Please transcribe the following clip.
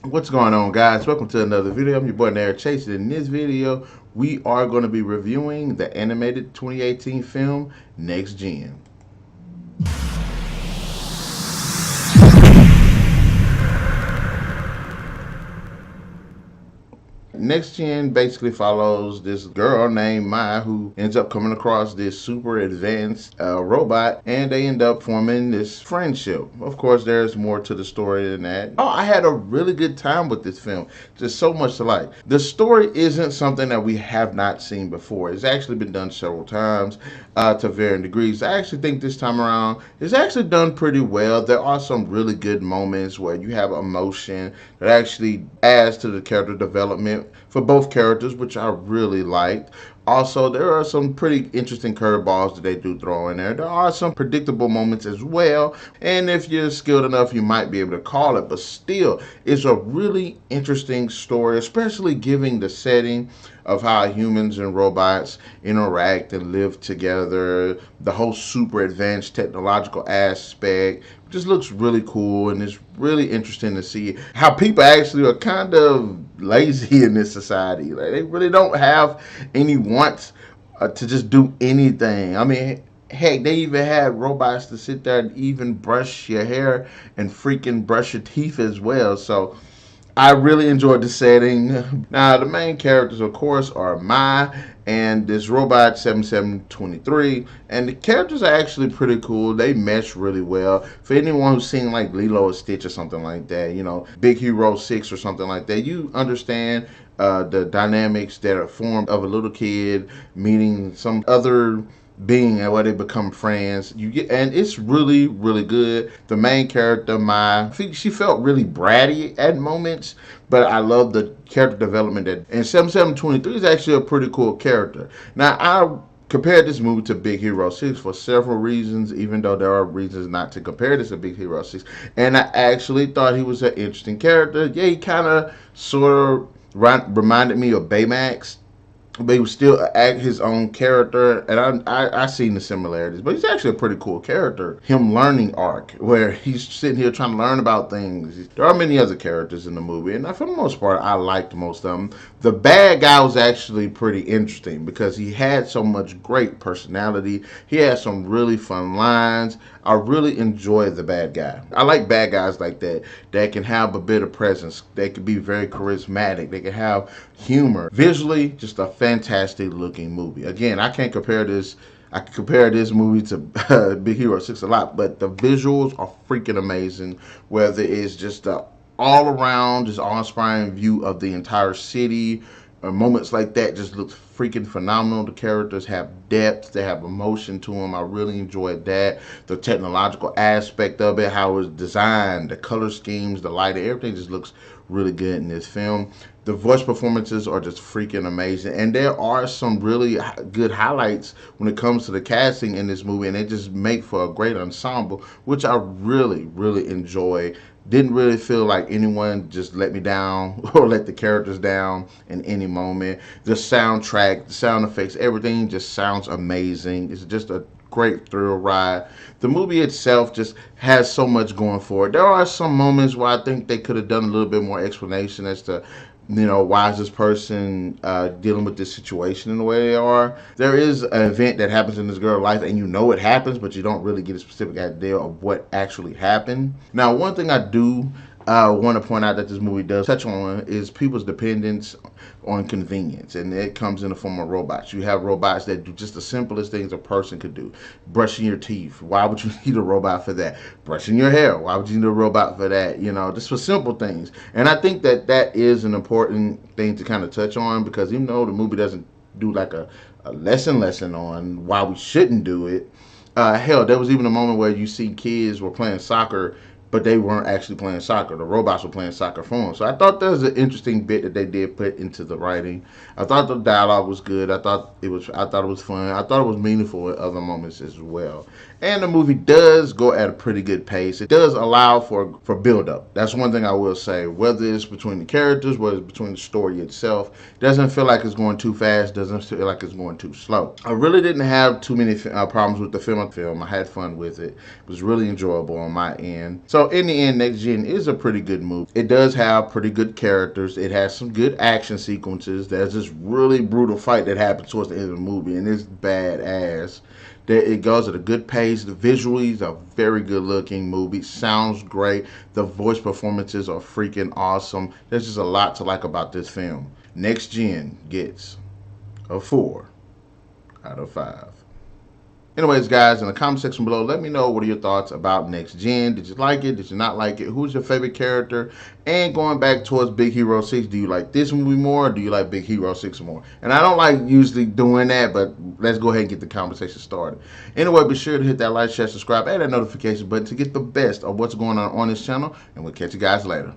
What's going on, guys? Welcome to another video. I'm your boy Narik Chase. In this video, we are going to be reviewing the animated 2018 film Next Gen. Next Gen basically follows this girl named Mai who ends up coming across this super advanced robot, and they end up forming this friendship. Of course, there's more to the story than that. Oh, I had a really good time with this film. Just so much to like. The story isn't something that we have not seen before. It's actually been done several times to varying degrees. I actually think this time around it's actually done pretty well. There are some really good moments where you have emotion that actually adds to the character development for both characters, which I really liked. Also, there are some pretty interesting curveballs that they do throw in there. There are some predictable moments as well, and if you're skilled enough, you might be able to call it. But still, it's a really interesting story, especially given the setting of how humans and robots interact and live together. The whole super advanced technological aspect just looks really cool, and it's really interesting to see how people actually are kind of lazy in this society. Like, they really don't have any wants to just do anything. I mean, heck, they even had robots to sit there and even brush your hair and freaking brush your teeth as well. So I really enjoyed the setting. Now, the main characters, of course, are Mai and this robot 7723, and the characters are actually pretty cool. They mesh really well. For anyone who's seen like Lilo and Stitch or something like that, Big Hero 6 or something like that, you understand the dynamics that are formed of a little kid meeting some other being and where they become friends. You get, and it's really, really good. The main character, Mai, I think she felt really bratty at moments, but I love the character development that. And 7723 is actually a pretty cool character. Now, I compared this movie to Big Hero 6 for several reasons, even though there are reasons not to compare this to Big Hero 6. And I actually thought he was an interesting character. Yeah, he kind of sort of reminded me of Baymax, but he was still his own character, and I seen the similarities. But he's actually a pretty cool character. Him learning arc, where he's sitting here trying to learn about things. There are many other characters in the movie, and for the most part, I liked most of them. The bad guy was actually pretty interesting because he had so much great personality. He had some really fun lines. I really enjoy the bad guy. I like bad guys like that can have a bit of presence. They can be very charismatic. They can have humor. Visually, just a fantastic looking movie. Again, I can't compare this. I can compare this movie to Big Hero 6 a lot, but the visuals are freaking amazing. Whether it's just a all around, just awe-inspiring view of the entire city, moments like that just look freaking phenomenal. The characters have depth, they have emotion to them. I really enjoyed that. The technological aspect of it, how it's designed, the color schemes, the lighting, everything just looks really good in this film. The voice performances are just freaking amazing, and there are some really good highlights when it comes to the casting in this movie, and they just make for a great ensemble, which I really, really enjoy. Didn't really feel like anyone just let me down or let the characters down in any moment. The soundtrack, the sound effects, everything just sounds amazing. It's just a great thrill ride. The movie itself just has so much going for it. There are some moments where I think they could have done a little bit more explanation as to why is this person dealing with this situation in the way they are. There is an event that happens in this girl's life, and it happens, but you don't really get a specific idea of what actually happened. Now, one thing I do want to point out that this movie does touch on is people's dependence on convenience, and it comes in the form of robots. You have robots that do just the simplest things a person could do. Brushing your teeth, why would you need a robot for that? Brushing your hair, why would you need a robot for that? Just for simple things. And I think that that is an important thing to kind of touch on, because even though the movie doesn't do like a lesson on why we shouldn't do it, hell, there was even a moment where you see kids were playing soccer, but they weren't actually playing soccer. The robots were playing soccer for them. So I thought that was an interesting bit that they did put into the writing. I thought the dialogue was good. I thought it was fun. I thought it was meaningful at other moments as well. And the movie does go at a pretty good pace. It does allow for build up. That's one thing I will say. Whether it's between the characters, whether it's between the story itself, it doesn't feel like it's going too fast. Doesn't feel like it's going too slow. I really didn't have too many problems with the film. I had fun with it. It was really enjoyable on my end. So So in the end, Next Gen is a pretty good movie. It does have pretty good characters. It has some good action sequences. There's this really brutal fight that happens towards the end of the movie, and it's badass. It goes at a good pace. The visually is a very good looking movie. Sounds great. The voice performances are freaking awesome. There's just a lot to like about this film. Next Gen gets a 4 out of 5. Anyways, guys, in the comment section below, let me know what are your thoughts about Next Gen. Did you like it? Did you not like it? Who's your favorite character? And going back towards Big Hero 6, do you like this movie more or do you like Big Hero 6 more? And I don't like usually doing that, but let's go ahead and get the conversation started. Anyway, be sure to hit that like, share, subscribe, and that notification button to get the best of what's going on this channel. And we'll catch you guys later.